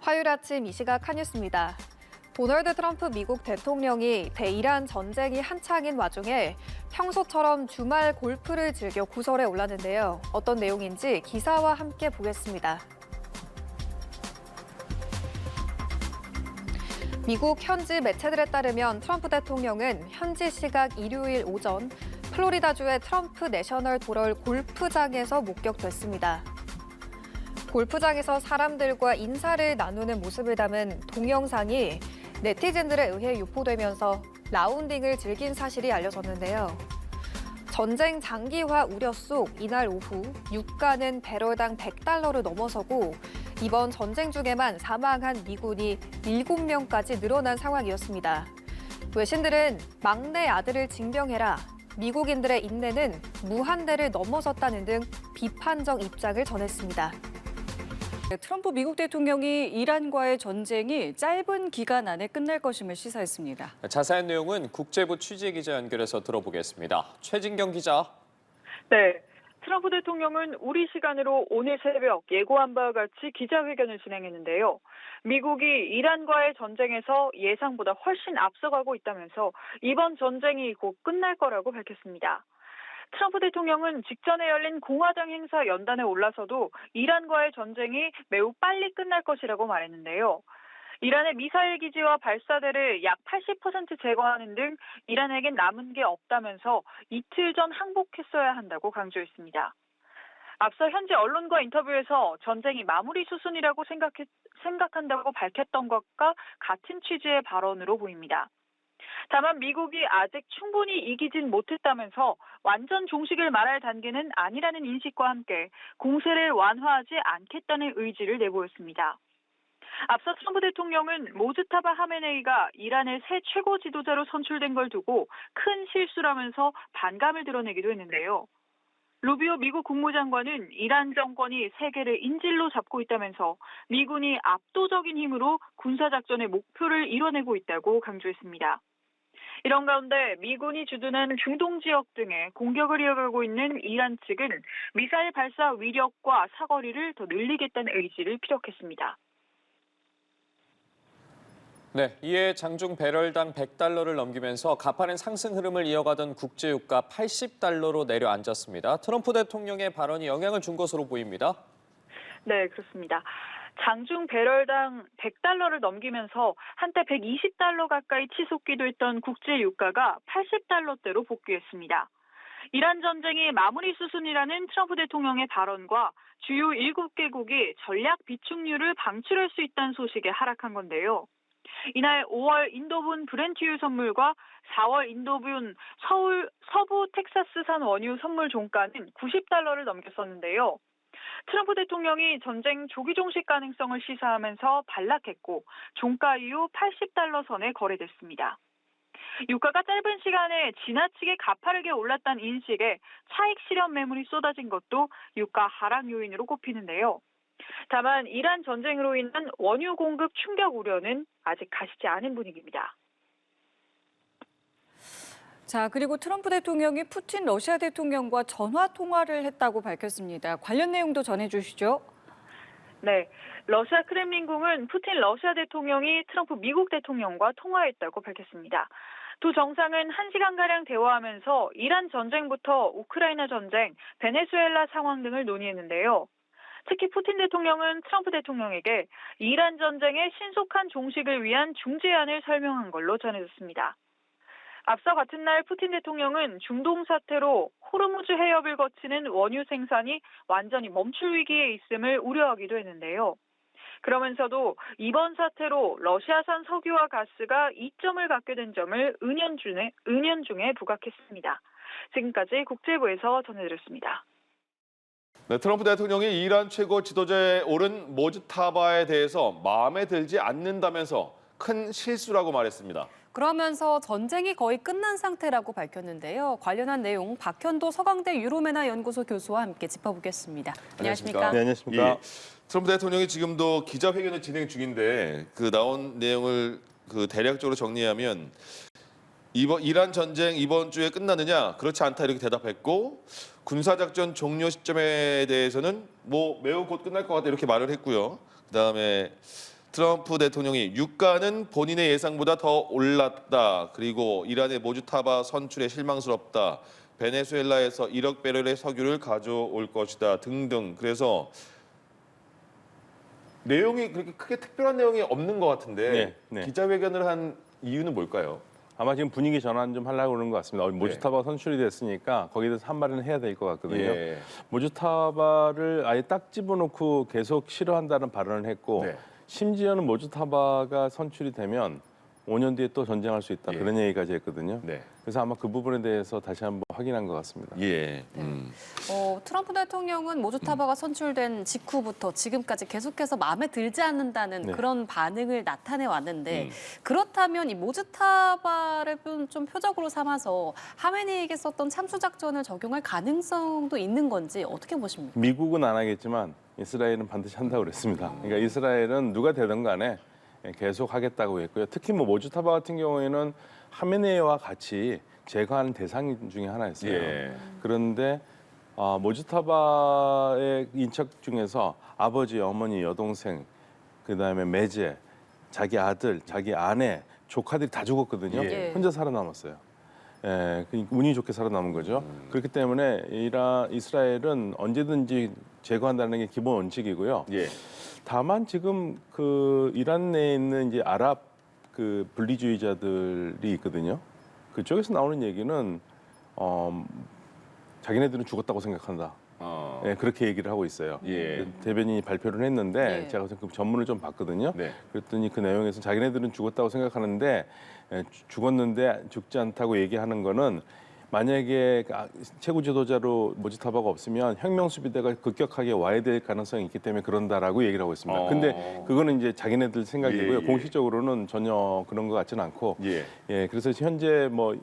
화요일 아침 이 시각 칸뉴스입니다. 도널드 트럼프 미국 대통령이 대이란 전쟁이 한창인 와중에 평소처럼 주말 골프를 즐겨 구설에 올랐는데요. 어떤 내용인지 기사와 함께 보겠습니다. 미국 현지 매체들에 따르면 트럼프 대통령은 현지 시각 일요일 오전 플로리다주의 트럼프 내셔널 도럴 골프장에서 목격됐습니다. 골프장에서 사람들과 인사를 나누는 모습을 담은 동영상이 네티즌들에 의해 유포되면서 라운딩을 즐긴 사실이 알려졌는데요. 전쟁 장기화 우려 속 이날 오후 유가는 배럴당 $100를 넘어서고 이번 전쟁 중에만 사망한 미군이 7명까지 늘어난 상황이었습니다. 외신들은 막내 아들을 징병해라, 미국인들의 인내는 무한대를 넘어섰다는 등 비판적 입장을 전했습니다. 트럼프 미국 대통령이 이란과의 전쟁이 짧은 기간 안에 끝날 것임을 시사했습니다. 자세한 내용은 국제부 취재기자 연결해서 들어보겠습니다. 최진경 기자. 네, 트럼프 대통령은 우리 시간으로 오늘 새벽 예고한 바와 같이 기자회견을 진행했는데요. 미국이 이란과의 전쟁에서 예상보다 훨씬 앞서가고 있다면서 이번 전쟁이 곧 끝날 거라고 밝혔습니다. 트럼프 대통령은 직전에 열린 공화당 행사 연단에 올라서도 이란과의 전쟁이 매우 빨리 끝날 것이라고 말했는데요. 이란의 미사일 기지와 발사대를 약 80% 제거하는 등 이란에겐 남은 게 없다면서 이틀 전 항복했어야 한다고 강조했습니다. 앞서 현지 언론과 인터뷰에서 전쟁이 마무리 수순이라고 생각한다고 밝혔던 것과 같은 취지의 발언으로 보입니다. 다만 미국이 아직 충분히 이기진 못했다면서 완전 종식을 말할 단계는 아니라는 인식과 함께 공세를 완화하지 않겠다는 의지를 내보였습니다. 앞서 트럼프 대통령은 모즈타바 하메네이가 이란의 새 최고 지도자로 선출된 걸 두고 큰 실수라면서 반감을 드러내기도 했는데요. 루비오 미국 국무장관은 이란 정권이 세계를 인질로 잡고 있다면서 미군이 압도적인 힘으로 군사작전의 목표를 이뤄내고 있다고 강조했습니다. 이런 가운데 미군이 주둔한 중동 지역 등에 공격을 이어가고 있는 이란 측은 미사일 발사 위력과 사거리를 더 늘리겠다는 의지를 피력했습니다. 네, 이에 장중 배럴당 $100를 넘기면서 가파른 상승 흐름을 이어가던 국제유가 $80로 내려앉았습니다. 트럼프 대통령의 발언이 영향을 준 것으로 보입니다. 네, 그렇습니다. 장중 배럴당 $100를 넘기면서 한때 $120 가까이 치솟기도 했던 국제 유가가 $80대로 복귀했습니다. 이란 전쟁이 마무리 수순이라는 트럼프 대통령의 발언과 주요 7개국이 전략 비축률을 방출할 수 있다는 소식에 하락한 건데요. 이날 5월 인도분 브렌트유 선물과 4월 인도분 서부 텍사스산 원유 선물 종가는 $90를 넘겼었는데요. 트럼프 대통령이 전쟁 조기 종식 가능성을 시사하면서 반락했고 종가 이후 $80 선에 거래됐습니다. 유가가 짧은 시간에 지나치게 가파르게 올랐다는 인식에 차익 실현 매물이 쏟아진 것도 유가 하락 요인으로 꼽히는데요. 다만 이란 전쟁으로 인한 원유 공급 충격 우려는 아직 가시지 않은 분위기입니다. 자, 그리고 트럼프 대통령이 푸틴 러시아 대통령과 전화 통화를 했다고 밝혔습니다. 관련 내용도 전해주시죠. 네, 러시아 크렘린궁은 푸틴 러시아 대통령이 트럼프 미국 대통령과 통화했다고 밝혔습니다. 두 정상은 1시간가량 대화하면서 이란 전쟁부터 우크라이나 전쟁, 베네수엘라 상황 등을 논의했는데요. 특히 푸틴 대통령은 트럼프 대통령에게 이란 전쟁의 신속한 종식을 위한 중재안을 설명한 걸로 전해졌습니다. 앞서 같은 날 푸틴 대통령은 중동 사태로 호르무즈 해협을 거치는 원유 생산이 완전히 멈출 위기에 있음을 우려하기도 했는데요. 그러면서도 이번 사태로 러시아산 석유와 가스가 이점을 갖게 된 점을 은연중에 부각했습니다. 지금까지 국제부에서 전해드렸습니다. 네, 트럼프 대통령이 이란 최고 지도자에 오른 모즈타바에 대해서 마음에 들지 않는다면서 큰 실수라고 말했습니다. 그러면서 전쟁이 거의 끝난 상태라고 밝혔는데요. 관련한 내용 박현도 서강대 유로메나 연구소 교수와 함께 짚어보겠습니다. 안녕하십니까? 네, 안녕하십니까? 예, 트럼프 대통령이 지금도 기자회견을 진행 중인데 그 나온 내용을 대략적으로 정리하면 이란 전쟁 이번 주에 끝나느냐? 그렇지 않다 이렇게 대답했고 군사작전 종료 시점에 대해서는 매우 곧 끝날 것 같다 이렇게 말을 했고요. 그다음에 트럼프 대통령이 유가는 본인의 예상보다 더 올랐다. 그리고 이란의 모주타바 선출에 실망스럽다. 베네수엘라에서 1억 배럴의 석유를 가져올 것이다. 등등. 그래서 내용이 그렇게 크게 특별한 내용이 없는 것 같은데 네, 네. 기자회견을 한 이유는 뭘까요? 아마 지금 분위기 전환 좀 하려고 그러는 것 같습니다. 모주타바가 선출이 됐으니까 거기에 대해서 한 말은 해야 될 것 같거든요. 예. 모주타바를 아예 딱 집어넣고 계속 싫어한다는 발언을 했고 네. 심지어는 모주타바가 선출이 되면 5년 뒤에 또 전쟁할 수 있다. 예. 그런 얘기까지 했거든요. 네. 그래서 아마 그 부분에 대해서 다시 한번 확인한 것 같습니다. 예. 트럼프 대통령은 모주타바가 선출된 직후부터 지금까지 계속해서 마음에 들지 않는다는 네. 그런 반응을 나타내 왔는데 그렇다면 이 모주타바를 좀 표적으로 삼아서 하메네이에게 썼던 참수 작전을 적용할 가능성도 있는 건지 어떻게 보십니까? 미국은 안 하겠지만 이스라엘은 반드시 한다고 그랬습니다. 그러니까 이스라엘은 누가 되든 간에 계속 하겠다고 했고요. 특히 뭐 모주타바 같은 경우에는 하메네이와 같이 제거하는 대상 중에 하나였어요. 예. 그런데 모주타바의 인척 중에서 아버지, 어머니, 여동생, 그다음에 매제, 자기 아들, 자기 아내, 조카들이 다 죽었거든요. 예. 혼자 살아남았어요. 예, 그러니까 운이 좋게 살아남은 거죠. 그렇기 때문에 이스라엘은 언제든지 제거한다는 게 기본 원칙이고요. 예. 다만 지금 그 이란 내에 있는 이제 아랍 그 분리주의자들이 있거든요. 그쪽에서 나오는 얘기는 자기네들은 죽었다고 생각한다. 네, 그렇게 얘기를 하고 있어요. 예. 대변인이 발표를 했는데 네. 제가 그 전문을 좀 봤거든요. 네. 그랬더니 그 내용에서 자기네들은 죽었다고 생각하는데 죽었는데 죽지 않다고 얘기하는 거는 만약에 최고 지도자로 모주타바가 없으면 혁명수비대가 급격하게 와야 될 가능성이 있기 때문에 그런다라고 얘기를 하고 있습니다. 근데 그거는 이제 자기네들 생각이고요. 예, 예. 공식적으로는 전혀 그런 것 같지는 않고 예. 예, 그래서 현재 뭐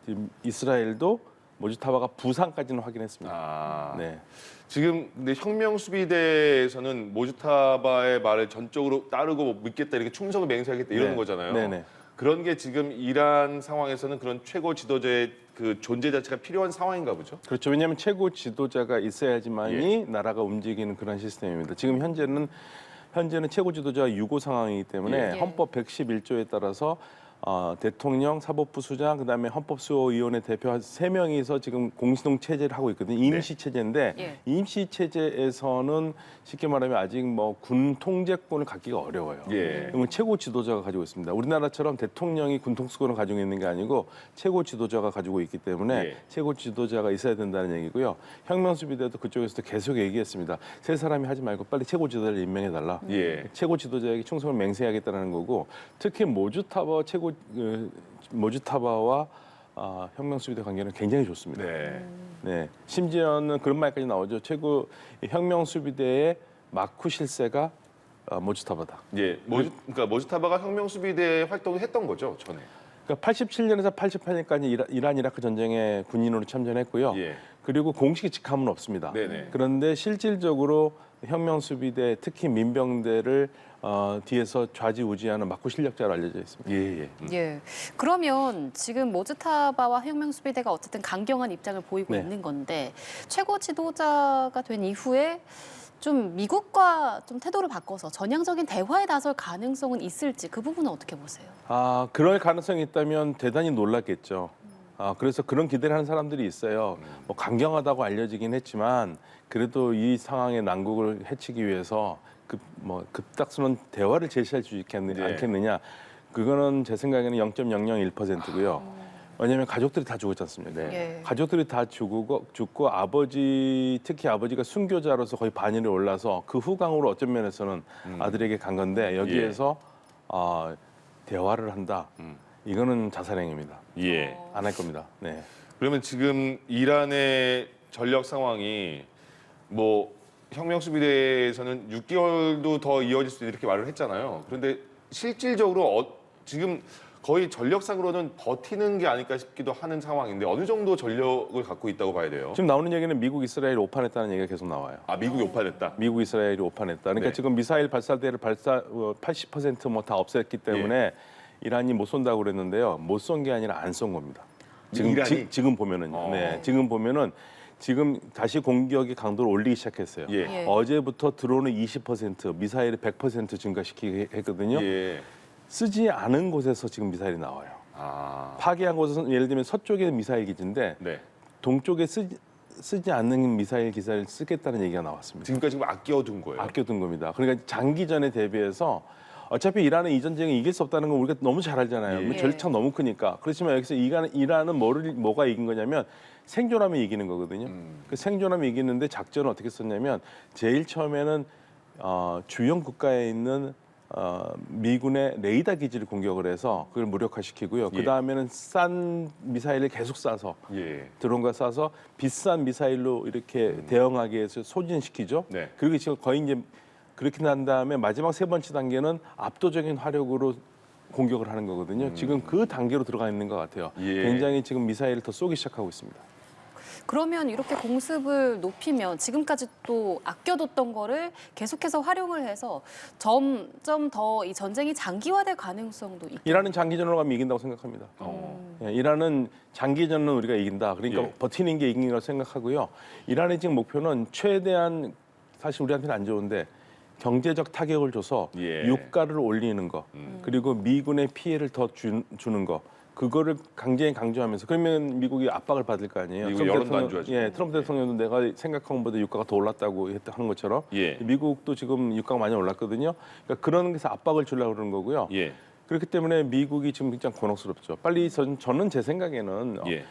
지금 이스라엘도 모주타바가 부상까지는 확인했습니다. 아. 네. 지금 근데 혁명수비대에서는 모주타바의 말을 전적으로 따르고 뭐 믿겠다 이렇게 충성을 맹세하겠다 이러는 네. 거잖아요. 네네. 그런 게 지금 이란 상황에서는 그런 최고 지도자의 그 존재 자체가 필요한 상황인가 보죠. 그렇죠. 왜냐하면 최고 지도자가 있어야지만이 나라가 움직이는 그런 시스템입니다. 지금 현재는 최고 지도자가 유고 상황이기 때문에 예. 헌법 111조에 따라서 대통령, 사법부 수장, 그다음에 헌법수호위원회 대표 한 3명이서 지금 공시동 체제를 하고 있거든요. 임시 체제인데 예. 임시 체제에서는 쉽게 말하면 아직 뭐 군 통제권을 갖기가 어려워요. 예. 그러면 최고 지도자가 가지고 있습니다. 우리나라처럼 대통령이 군 통수권을 가지고 있는 게 아니고 최고 지도자가 가지고 있기 때문에 예. 최고 지도자가 있어야 된다는 얘기고요. 혁명수비대도 그쪽에서도 계속 얘기했습니다. 세 사람이 하지 말고 빨리 최고 지도자를 임명해달라. 예. 최고 지도자에게 충성을 맹세하겠다는 거고 특히 모주타바와 혁명수비대 관계는 굉장히 좋습니다. 네. 네, 심지어는 그런 말까지 나오죠. 최고 혁명수비대의 마쿠 실세가 모주타바다. 예. 그러니까 모주타바가 혁명수비대 활동을 했던 거죠, 전에. 그러니까 87년에서 88년까지 이란 이라크 전쟁에 군인으로 참전했고요. 예. 그리고 공식 직함은 없습니다. 네네. 그런데 실질적으로 혁명수비대 특히 민병대를 뒤에서 좌지우지하는 막구 실력자로 알려져 있습니다. 예, 예. 예. 그러면 지금 모주타바와 혁명수비대가 어쨌든 강경한 입장을 보이고 네. 있는 건데 최고 지도자가 된 이후에 좀 미국과 좀 태도를 바꿔서 전향적인 대화에 나설 가능성은 있을지 그 부분은 어떻게 보세요? 그럴 가능성이 있다면 대단히 놀랐겠죠. 그래서 그런 기대를 하는 사람들이 있어요. 뭐 강경하다고 알려지긴 했지만 그래도 이 상황의 난국을 해치기 위해서 급작스러운 대화를 제시할 수 않겠느냐. 그거는 제 생각에는 0.001%고요. 왜냐하면 가족들이 다 죽었지 않습니까? 예. 가족들이 다 죽고 특히 아버지가 순교자로서 거의 반열에 올라서 그 후광으로 어떤 면에서는 아들에게 간 건데 여기에서 대화를 한다. 이거는 자살행위입니다. 예. 안 할 겁니다. 네. 그러면 지금 이란의 전력 상황이 뭐 혁명수비대에서는 6개월도 더 이어질 수 있다 이렇게 말을 했잖아요. 그런데 실질적으로 지금 거의 전력상으로는 버티는 게 아닐까 싶기도 하는 상황인데 어느 정도 전력을 갖고 있다고 봐야 돼요? 지금 나오는 얘기는 미국, 이스라엘 오판했다는 얘기가 계속 나와요. 미국이 오판했다. 미국, 이스라엘이 오판했다. 그러니까 네. 지금 미사일 발사대를 80% 뭐 다 없앴기 때문에 이란이 못 쏜다고 그랬는데요. 못 쏜 게 아니라 안 쏜 겁니다. 이란이? 지금 보면은요. 네, 지금 보면은 지금 다시 공격의 강도를 올리기 시작했어요. 예. 예. 어제부터 드론을 20%, 미사일을 100% 증가시키게 했거든요. 예. 쓰지 않은 곳에서 지금 미사일이 나와요. 아. 파괴한 곳은 예를 들면 서쪽에 미사일 기지인데 네. 동쪽에 쓰지 않는 미사일 기사를 쓰겠다는 얘기가 나왔습니다. 지금까지 지금 아껴둔 거예요. 아껴둔 겁니다. 그러니까 장기전에 대비해서 어차피 이란은 이 전쟁에 이길 수 없다는 건 우리가 너무 잘 알잖아요. 예. 절차가 너무 크니까. 그렇지만 여기서 이란은 뭐가 이긴 거냐면 생존하면 이기는 거거든요. 그 생존하면 이기는데 작전을 어떻게 썼냐면 제일 처음에는 주요 국가에 있는 미군의 레이더 기지를 공격을 해서 그걸 무력화시키고요. 예. 그 다음에는 싼 미사일을 계속 쏴서 예. 드론과 쏴서 비싼 미사일로 이렇게 대응하기 위해서 소진시키죠. 네. 그리고 지금 거의 이제 그렇게 난 다음에 마지막 세 번째 단계는 압도적인 화력으로 공격을 하는 거거든요. 지금 그 단계로 들어가 있는 것 같아요. 예. 굉장히 지금 미사일을 더 쏘기 시작하고 있습니다. 그러면 이렇게 공습을 높이면 지금까지 또 아껴뒀던 거를 계속해서 활용을 해서 점점 더 이 전쟁이 장기화될 가능성도 있고. 이란은 장기전으로 가면 이긴다고 생각합니다. 예, 이란은 장기전은 우리가 이긴다. 그러니까 예. 버티는 게 이긴다고 생각하고요. 이란의 지금 목표는 최대한 사실 우리한테는 안 좋은데 경제적 타격을 줘서 예. 유가를 올리는 거 그리고 미군의 피해를 더 주는 거 그거를 굉장히 강조하면서 그러면 미국이 압박을 받을 거 아니에요. 미국 트럼프 여론도 안 대통령- 좋아지고. 예, 트럼프 대통령도 내가 생각한 것보다 유가가 더 올랐다고 하는 것처럼 예. 미국도 지금 유가가 많이 올랐거든요. 그러니까 그런 데서 압박을 주려고 그러는 거고요. 예. 그렇기 때문에 미국이 지금 굉장히 곤혹스럽죠. 빨리 저는 제 생각에는 예.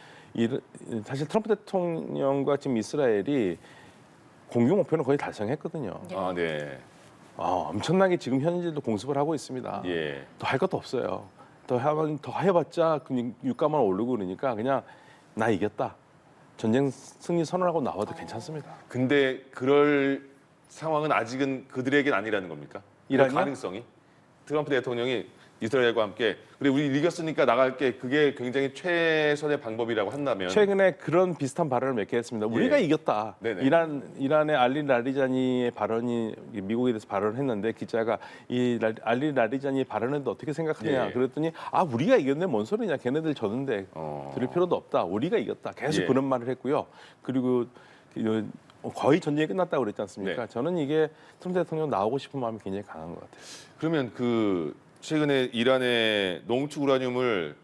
사실 트럼프 대통령과 지금 이스라엘이 공동 목표는 거의 달성했거든요. 아, 네. 엄청나게 지금 현지도 공습을 하고 있습니다. 예. 더 할 것도 없어요. 더 해봤자 그냥 유가만 오르고 그러니까 그냥 나 이겼다. 전쟁 승리 선언하고 나와도 괜찮습니다. 근데 그럴 상황은 아직은 그들에겐 아니라는 겁니까? 그 이란이요? 가능성이 트럼프 대통령이 이스라엘과 함께 그래 우리 이겼으니까 나갈게 그게 굉장히 최선의 방법이라고 한다면 최근에 그런 비슷한 발언을 몇 개 했습니다. 우리가 이겼다. 네네. 이란의 알리 라리자니의 발언이 미국에 대해서 발언을 했는데 기자가 이 알리 라리자니의 발언에도 어떻게 생각하냐 예. 그랬더니 우리가 이겼네 뭔 소리냐 걔네들 졌는데 들을 필요도 없다. 우리가 이겼다. 계속 예. 그런 말을 했고요. 그리고 거의 전쟁이 끝났다고 그랬지 않습니까? 네. 저는 이게 트럼프 대통령 나오고 싶은 마음이 굉장히 강한 것 같아요. 그러면 최근에 이란의 농축 우라늄을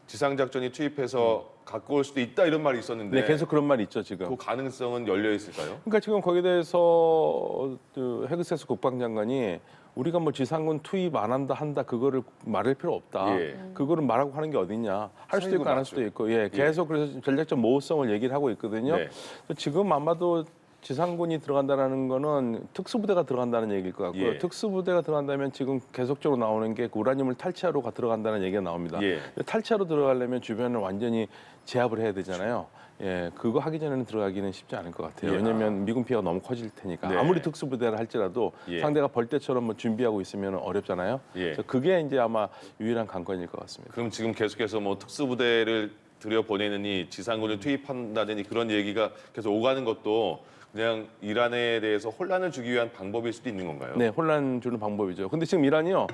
지상 작전이 투입해서 갖고 올 수도 있다 이런 말이 있었는데 네, 계속 그런 말이 있죠 지금. 그 가능성은 열려 있을까요? 그러니까 지금 거기에 대해서 헤그세스 국방장관이 우리가 뭐 지상군 투입 안 한다 그거를 말할 필요 없다. 예. 그거를 말하고 하는 게 어딨냐. 할 수도 있고 안 할 수도 있고. 예, 계속 그래서 전략적 모호성을 얘기를 하고 있거든요. 네. 지금 아마도 지상군이 들어간다라는 거는 특수부대가 들어간다는 얘기일 것 같고요. 예. 특수부대가 들어간다면 지금 계속적으로 나오는 게 우라늄을 탈취하러 들어간다는 얘기가 나옵니다. 예. 탈취하러 들어가려면 주변을 완전히 제압을 해야 되잖아요. 예, 그거 하기 전에는 들어가기는 쉽지 않을 것 같아요. 예. 왜냐하면 미군 피해가 너무 커질 테니까 네. 아무리 특수부대를 할지라도 예. 상대가 벌떼처럼 뭐 준비하고 있으면 어렵잖아요. 예. 그래서 그게 이제 아마 유일한 관건일 것 같습니다. 그럼 지금 계속해서 뭐 특수부대를 들여 보내느니 지상군을 투입한다느니 그런 얘기가 계속 오가는 것도 그냥 이란에 대해서 혼란을 주기 위한 방법일 수도 있는 건가요? 네, 혼란 주는 방법이죠. 근데 지금 이란이요.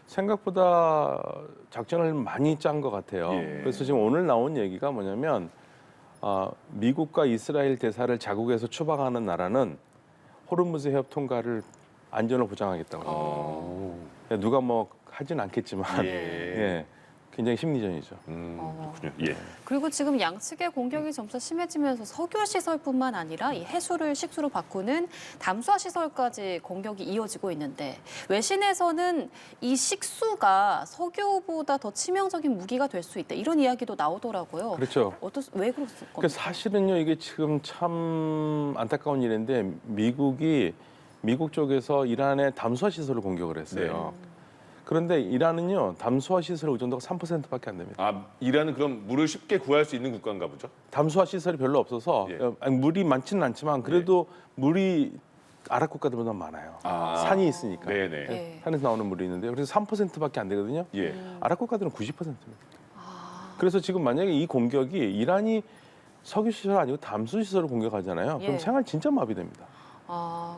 생각보다 작전을 많이 짠 것 같아요. 예. 그래서 지금 오늘 나온 얘기가 뭐냐면 미국과 이스라엘 대사를 자국에서 추방하는 나라는 호르무즈 해협 통과를 안전을 보장하겠다고 합니다. 누가 뭐 하진 않겠지만 예. 예, 굉장히 심리전이죠. 그렇군요. 예. 그리고 지금 양측의 공격이 점차 심해지면서 석유 시설뿐만 아니라 이 해수를 식수로 바꾸는 담수화 시설까지 공격이 이어지고 있는데 외신에서는 이 식수가 석유보다 더 치명적인 무기가 될 수 있다 이런 이야기도 나오더라고요. 그렇죠. 왜 그랬을 그 겁니까? 사실은요 이게 지금 참 안타까운 일인데 미국 쪽에서 이란의 담수화 시설을 공격을 했어요. 그런데 이란은요 담수화 시설 의존도가 3%밖에 안 됩니다. 아 이란은 그럼 물을 쉽게 구할 수 있는 국가인가 보죠? 담수화 시설이 별로 없어서 예. 물이 많지는 않지만 그래도 물이 아랍 국가들보다 많아요. 산이 있으니까. 네네. 예. 산에서 나오는 물이 있는데 그래서 3%밖에 안 되거든요. 예. 아랍 국가들은 90%입니다. 그래서 지금 만약에 이 공격이 이란이 석유 시설 아니고 담수 시설을 공격하잖아요. 예. 그럼 생활 진짜 마비됩니다.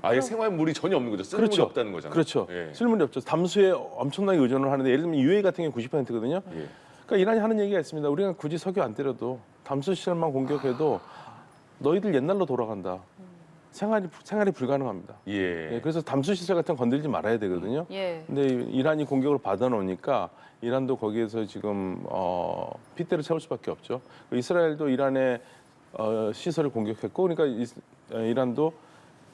아예 생활 물이 전혀 없는 거죠. 쓸 물이 없다는 거잖아요. 그렇죠. 예. 쓸물이 없죠. 담수에 엄청나게 의존을 하는데 예를 들면 UAE 같은 경우 90%거든요. 예. 그러니까 이란이 하는 얘기가 있습니다. 우리가 굳이 석유 안 때려도 담수 시설만 공격해도 너희들 옛날로 돌아간다. 생활이 불가능합니다. 예. 그래서 담수 시설 같은 거 건들지 말아야 되거든요. 예. 근데 이란이 공격을 받아놓으니까 이란도 거기에서 지금 핏대를 채울 수밖에 없죠. 이스라엘도 이란의 시설을 공격했고, 그러니까 이란도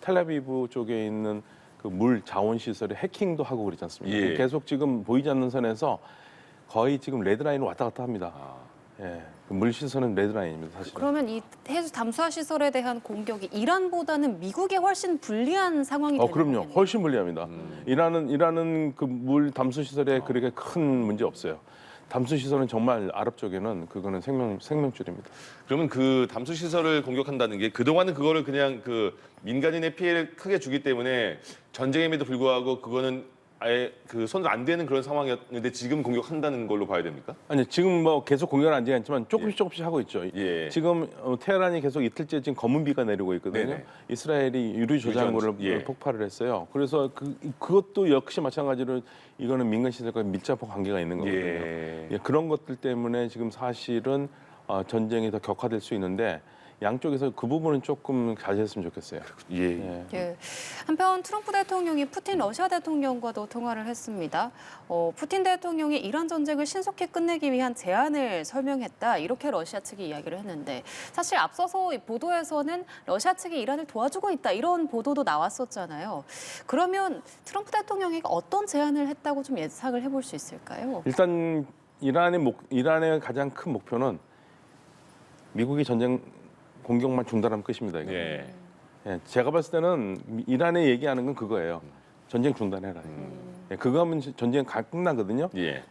텔아비브 쪽에 있는 그 물 자원 시설에 해킹도 하고 그러지 않습니까? 예. 계속 지금 보이지 않는 선에서 거의 지금 레드라인을 왔다 갔다 합니다. 예, 그 물 시설은 레드라인입니다, 사실. 그러면 이 해수 담수화 시설에 대한 공격이 이란보다는 미국에 훨씬 불리한 상황이 되는 그럼요. 거겠네요. 훨씬 불리합니다. 이란은 그 물 담수 시설에 그렇게 큰 문제 없어요. 담수 시설은 정말 아랍 쪽에는 그거는 생명줄입니다. 그러면 그 담수 시설을 공격한다는 게 그동안은 그거를 그냥 그 민간인의 피해를 크게 주기 때문에 전쟁임에도 불구하고 그거는 아예 그 손을 안 대는 그런 상황이었는데 지금 공격한다는 걸로 봐야 됩니까? 아니 지금 뭐 계속 공격은 안 되겠지만 조금씩 하고 있죠. 예. 지금 테헤란이 계속 이틀째 지금 검은 비가 내리고 있거든요. 네네. 이스라엘이 유리 저장고를 예. 폭발을 했어요. 그래서 그것도 역시 마찬가지로 이거는 민간 시설과 밀접한 관계가 있는 거거든요. 예. 그런 것들 때문에 지금 사실은 전쟁이 더 격화될 수 있는데 양쪽에서 그 부분은 조금 자제했으면 좋겠어요. 예. 예. 한편 트럼프 대통령이 푸틴 러시아 대통령과도 통화를 했습니다. 푸틴 대통령이 이란 전쟁을 신속히 끝내기 위한 제안을 설명했다. 이렇게 러시아 측이 이야기를 했는데 사실 앞서서 이 보도에서는 러시아 측이 이란을 도와주고 있다. 이런 보도도 나왔었잖아요. 그러면 트럼프 대통령이 어떤 제안을 했다고 좀 예상을 해볼 수 있을까요? 일단 이란의 가장 큰 목표는 미국이 전쟁 공격만 중단하면 끝입니다. 이거. 예. 제가 봤을 때는 이란에 얘기하는 건 그거예요. 전쟁 중단해라. 그거 하면 전쟁 끝나거든요. 예.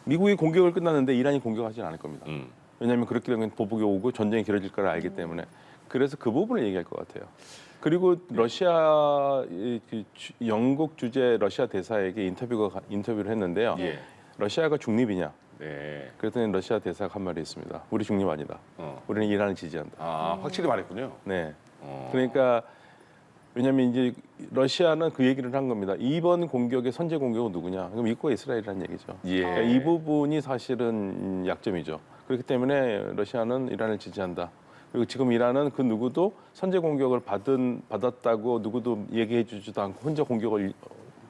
미국이 공격을 끝났는데 이란이 공격하지 않을 겁니다. 음. 왜냐하면 그렇게 되면 보복이 오고 전쟁이 길어질 걸 알기 때문에. 그래서 그 부분을 얘기할 것 같아요. 그리고 러시아 영국 주재 러시아 대사에게 인터뷰를 했는데요. 예. 러시아가 중립이냐? 네. 그랬더니 러시아 대사가 한 말이 있습니다. 우리 중립 아니다. 우리는 이란을 지지한다. 아, 확실히 말했군요. 네. 그러니까 왜냐하면 이제 러시아는 그 얘기를 한 겁니다. 이번 공격의 선제 공격은 누구냐? 그럼 미국과 이스라엘이라는 얘기죠. 예. 그러니까 이 부분이 사실은 약점이죠. 그렇기 때문에 러시아는 이란을 지지한다. 그리고 지금 이란은 그 누구도 선제 공격을 받았다고 누구도 얘기해 주지도 않고 혼자 공격을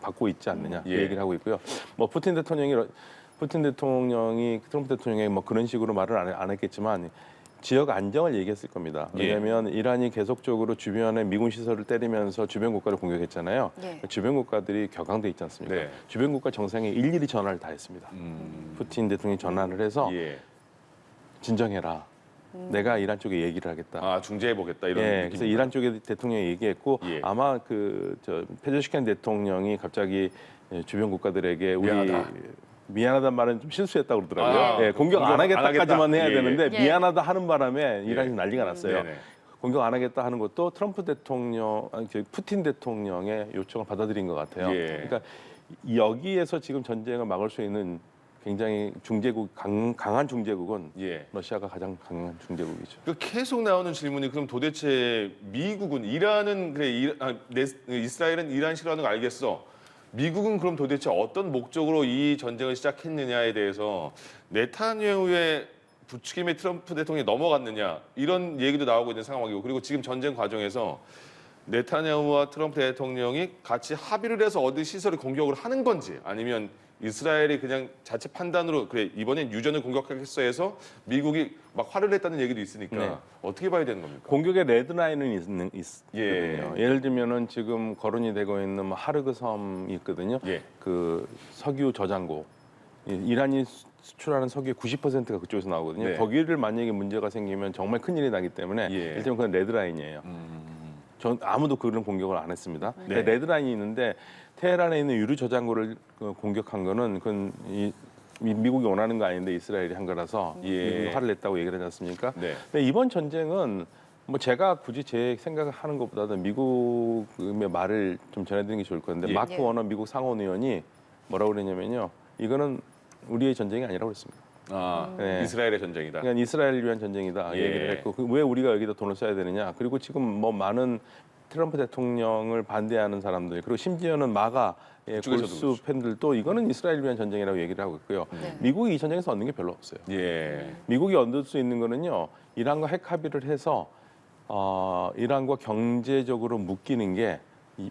받고 있지 않느냐 예. 얘기를 하고 있고요. 뭐 푸틴 대통령이 트럼프 대통령이 뭐 그런 식으로 말을 안 했겠지만 지역 안정을 얘기했을 겁니다. 왜냐하면 이란이 계속적으로 주변에 미군 시설을 때리면서 주변 국가를 공격했잖아요. 예. 주변 국가들이 격앙돼 있지 않습니까? 네. 주변 국가 정상에 일일이 전화를 다 했습니다. 푸틴 대통령이 전화를 해서 예. 진정해라. 내가 이란 쪽에 얘기를 하겠다. 아, 중재해 보겠다 이런 그래서 느낌입니다. 이란 쪽에 대통령이 얘기했고 예. 아마 페제슈킨 대통령이 갑자기 주변 국가들에게 미안하다는 말은 좀 실수했다고 그러더라고요. 공격 안 하겠다까지만 해야 되는데 예. 미안하다 하는 바람에 이란이 난리가 났어요. 네네. 공격 안 하겠다 하는 것도 트럼프 대통령, 푸틴 대통령의 요청을 받아들인 것 같아요. 예. 그러니까 여기에서 지금 전쟁을 막을 수 있는 굉장히 강한 중재국은 예. 러시아가 가장 강한 중재국이죠. 그 계속 나오는 질문이 그럼 도대체 미국은 이란은 그래 이스라엘은 이란 싫어하는 거 알겠어. 미국은 그럼 도대체 어떤 목적으로 이 전쟁을 시작했느냐에 대해서 네타냐후의 부추김에 트럼프 대통령이 넘어갔느냐 이런 얘기도 나오고 있는 상황이고 그리고 지금 전쟁 과정에서 네타냐후와 트럼프 대통령이 같이 합의를 해서 어디 시설을 공격을 하는 건지 아니면 이스라엘이 그냥 자체 판단으로 그래 이번엔 유전을 공격하겠어 해서 미국이 막 화를 냈다는 얘기도 있으니까 네. 어떻게 봐야 되는 겁니까? 공격의 레드라인은 있거든요. 예. 예를 들면은 지금 거론이 되고 있는 뭐 하르그 섬이 있거든요. 예. 그 석유 저장고. 이란이 수출하는 석유의 90%가 그쪽에서 나오거든요. 네. 거기를 만약에 문제가 생기면 정말 큰일이 나기 때문에 예. 일단 그건 레드라인이에요. 전 아무도 그런 공격을 안 했습니다. 네. 근데 레드라인이 있는데 테헤란에 있는 유류 저장고를 공격한 거는 그건 미국이 원하는 거 아닌데 이스라엘이 한 거라서 예. 미국이 화를 냈다고 얘기를 하지 않습니까? 네. 근데 이번 전쟁은 뭐 제가 굳이 제 생각하는 것보다는 미국의 말을 좀 전해드리는 게 좋을 건데 예. 마크 예. 워너 미국 상원의원이 뭐라고 그랬냐면요. 이거는 우리의 전쟁이 아니라고 그랬습니다. 아, 네. 이스라엘의 전쟁이다. 그러니까 이스라엘을 위한 전쟁이다 예. 얘기를 했고 왜 우리가 여기다 돈을 써야 되느냐. 그리고 지금 뭐 많은 트럼프 대통령을 반대하는 사람들 그리고 심지어는 마가의 그쪽에서도 골수 그렇죠. 팬들도 이거는 이스라엘을 위한 전쟁이라고 얘기를 하고 있고요. 네. 미국이 이 전쟁에서 얻는 게 별로 없어요. 예. 미국이 얻을 수 있는 거는요. 이란과 핵 합의를 해서 이란과 경제적으로 묶이는 게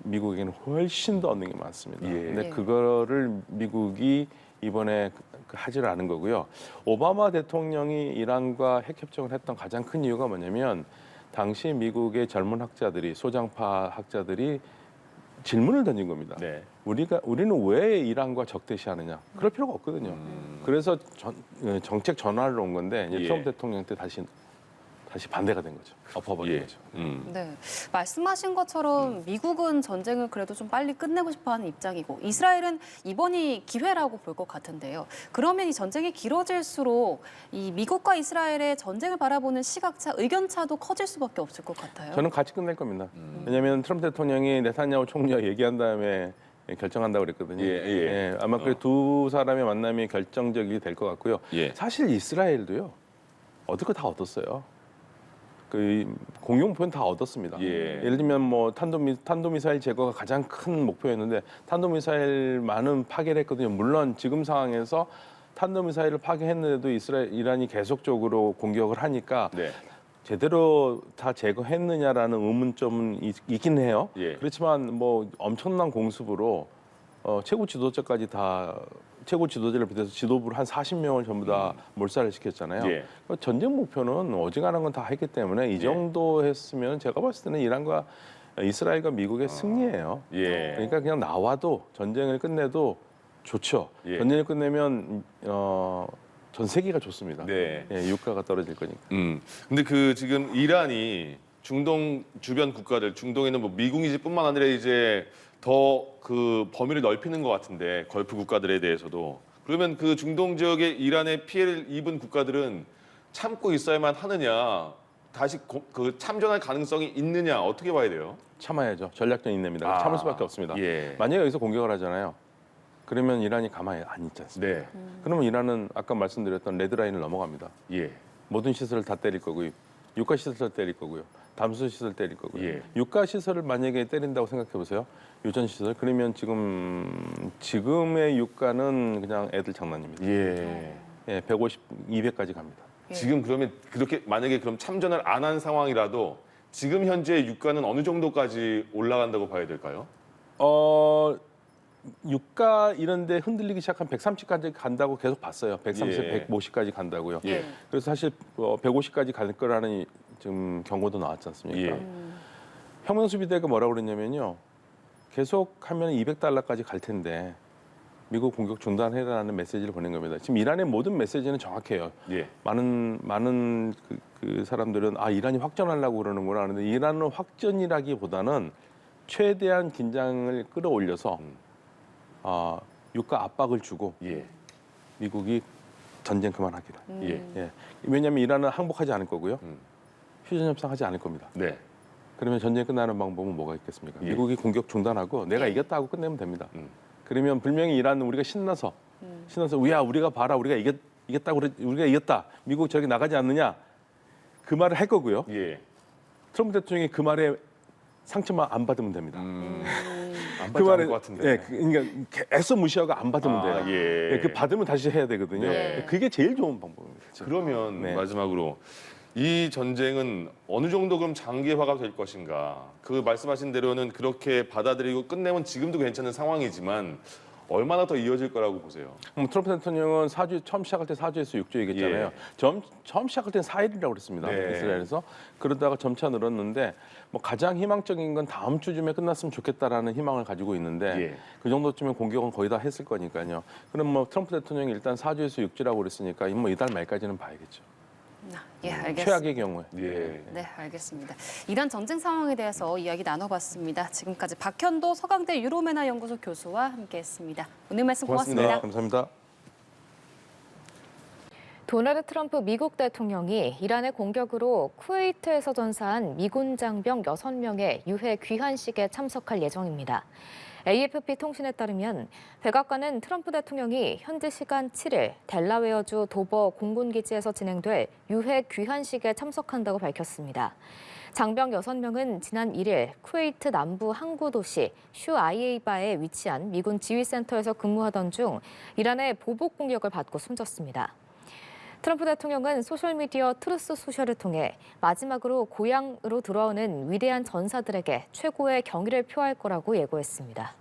미국에게는 훨씬 더 얻는 게 많습니다. 예. 근데 예. 그거를 미국이 이번에 하지를 않은 거고요. 오바마 대통령이 이란과 핵협정을 했던 가장 큰 이유가 뭐냐면 당시 미국의 젊은 학자들이 소장파 학자들이 질문을 던진 겁니다. 네. 우리는 왜 이란과 적대시하느냐? 그럴 필요가 없거든요. 그래서 정책 전환을 온 건데 이제 예. 트럼프 대통령 때 다시 반대가 된 거죠. 엎어버린 예. 거죠. 네, 말씀하신 것처럼 미국은 전쟁을 그래도 좀 빨리 끝내고 싶어하는 입장이고 이스라엘은 이번이 기회라고 볼 것 같은데요. 그러면 이 전쟁이 길어질수록 이 미국과 이스라엘의 전쟁을 바라보는 시각차, 의견차도 커질 수밖에 없을 것 같아요. 저는 같이 끝낼 겁니다. 왜냐하면 트럼프 대통령이 네타냐후 총리와 얘기한 다음에 결정한다고 그랬거든요. 예. 아마 그 두 사람의 만남이 결정적이 될 것 같고요. 예. 사실 이스라엘도요. 얻을 거 다 얻었어요. 그 공용 목표는 다 얻었습니다. 예. 예를 들면 뭐 탄도미사일 제거가 가장 큰 목표였는데 탄도미사일 많은 파괴를 했거든요. 물론 지금 상황에서 탄도미사일을 파괴했는데도 이란이 계속적으로 공격을 하니까 네. 제대로 다 제거했느냐라는 의문점은 있긴 해요. 예. 그렇지만 뭐 엄청난 공습으로 최고 지도자를 비롯해서 지도부를 한 40명을 전부 다 몰살을 시켰잖아요. 예. 전쟁 목표는 어지간한 건 다 했기 때문에 이 정도 했으면 제가 봤을 때는 이란과 이스라엘과 미국의 승리예요. 예. 그러니까 그냥 나와도 전쟁을 끝내도 좋죠. 예. 전쟁을 끝내면 전 세계가 좋습니다. 네. 예, 유가가 떨어질 거니까. 근데 그 지금 이란이 중동 주변 국가들, 중동에는 뭐 미국이지뿐만 아니라 이제 더 그 범위를 넓히는 것 같은데 걸프 국가들에 대해서도 그러면 그 중동 지역에 이란의 피해를 입은 국가들은 참고 있어야만 하느냐, 다시 그 참전할 가능성이 있느냐 어떻게 봐야 돼요? 참아야죠. 전략적 인내입니다. 참을 수밖에 없습니다. 예. 만약에 여기서 공격을 하잖아요. 그러면 이란이 가만히 안 있지 않습니까? 네. 그러면 이란은 아까 말씀드렸던 레드라인을 넘어갑니다. 예. 모든 시설을 다 때릴 거고요. 유가 시설 때릴 거고요. 담수 시설 때릴 거고요. 예. 유가 시설을 만약에 때린다고 생각해 보세요. 유전 시설 그러면 지금의 유가는 그냥 애들 장난입니다. 예. 예, 150, 200까지 갑니다. 예. 지금 그러면 그렇게 만약에 그럼 참전을 안 한 상황이라도 지금 현재 유가는 어느 정도까지 올라간다고 봐야 될까요? 유가 이런데 흔들리기 시작한 130까지 간다고 계속 봤어요. 130, 예. 150까지 간다고요. 예. 그래서 사실 150까지 갈 거라는 지금 경고도 나왔지 않습니까? 예. 혁명수비대가 뭐라고 그랬냐면요. 계속하면 200달러까지 갈 텐데 미국 공격 중단해라는 메시지를 보낸 겁니다. 지금 이란의 모든 메시지는 정확해요. 예. 많은 그 사람들은 이란이 확전하려고 그러는구나 하는데 이란은 확전이라기보다는 최대한 긴장을 끌어올려서 유가 압박을 주고 예. 미국이 전쟁 그만하기를. 예. 예. 왜냐하면 이란은 항복하지 않을 거고요. 음. 휴전 협상하지 않을 겁니다. 네. 그러면 전쟁 끝나는 방법은 뭐가 있겠습니까? 예. 미국이 공격 중단하고 내가 이겼다 하고 끝내면 됩니다. 음. 그러면 분명히 이란은 우리가 신나서 우리가 봐라 우리가 이겼다 우리가 이겼다 미국 저기 나가지 않느냐 그 말을 할 거고요. 예. 트럼프 대통령이 그 말에 상처만 안 받으면 됩니다. 안 그 받지 않을 말에 것 같은데. 예, 그러니까 애써 무시하고 안 받으면 돼요. 예. 예, 그 받으면 다시 해야 되거든요. 네. 그게 제일 좋은 방법입니다. 그러면 네. 마지막으로 이 전쟁은 어느 정도 그럼 장기화가 될 것인가? 그 말씀하신 대로는 그렇게 받아들이고 끝내면 지금도 괜찮은 상황이지만 얼마나 더 이어질 거라고 보세요? 트럼프 대통령은 처음 시작할 때 4주에서 6주 얘기했잖아요. 예. 처음 시작할 때는 4일이라고 그랬습니다. 네. 이스라엘에서. 그러다가 점차 늘었는데 뭐 가장 희망적인 건 다음 주쯤에 끝났으면 좋겠다라는 희망을 가지고 있는데 예. 그 정도쯤에 공격은 거의 다 했을 거니까요. 그럼 뭐 트럼프 대통령이 일단 4주에서 6주라고 그랬으니까 뭐 이달 말까지는 봐야겠죠. 예, 알겠습니다. 최악의 경우에. 예. 네, 알겠습니다. 이란 전쟁 상황에 대해서 이야기 나눠봤습니다. 지금까지 박현도 서강대 유로메나 연구소 교수와 함께했습니다. 오늘 말씀 고맙습니다. 감사합니다. 도널드 트럼프 미국 대통령이 이란의 공격으로 쿠웨이트에서 전사한 미군 장병 6명의 유해 귀환식에 참석할 예정입니다. AFP 통신에 따르면 백악관은 트럼프 대통령이 현지 시간 7일 델라웨어주 도버 공군기지에서 진행될 유해 귀환식에 참석한다고 밝혔습니다. 장병 6명은 지난 1일 쿠웨이트 남부 항구 도시 슈아이에이바에 위치한 미군 지휘센터에서 근무하던 중 이란의 보복 공격을 받고 숨졌습니다. 트럼프 대통령은 소셜미디어 트루스 소셜을 통해 마지막으로 고향으로 돌아오는 위대한 전사들에게 최고의 경의를 표할 거라고 예고했습니다.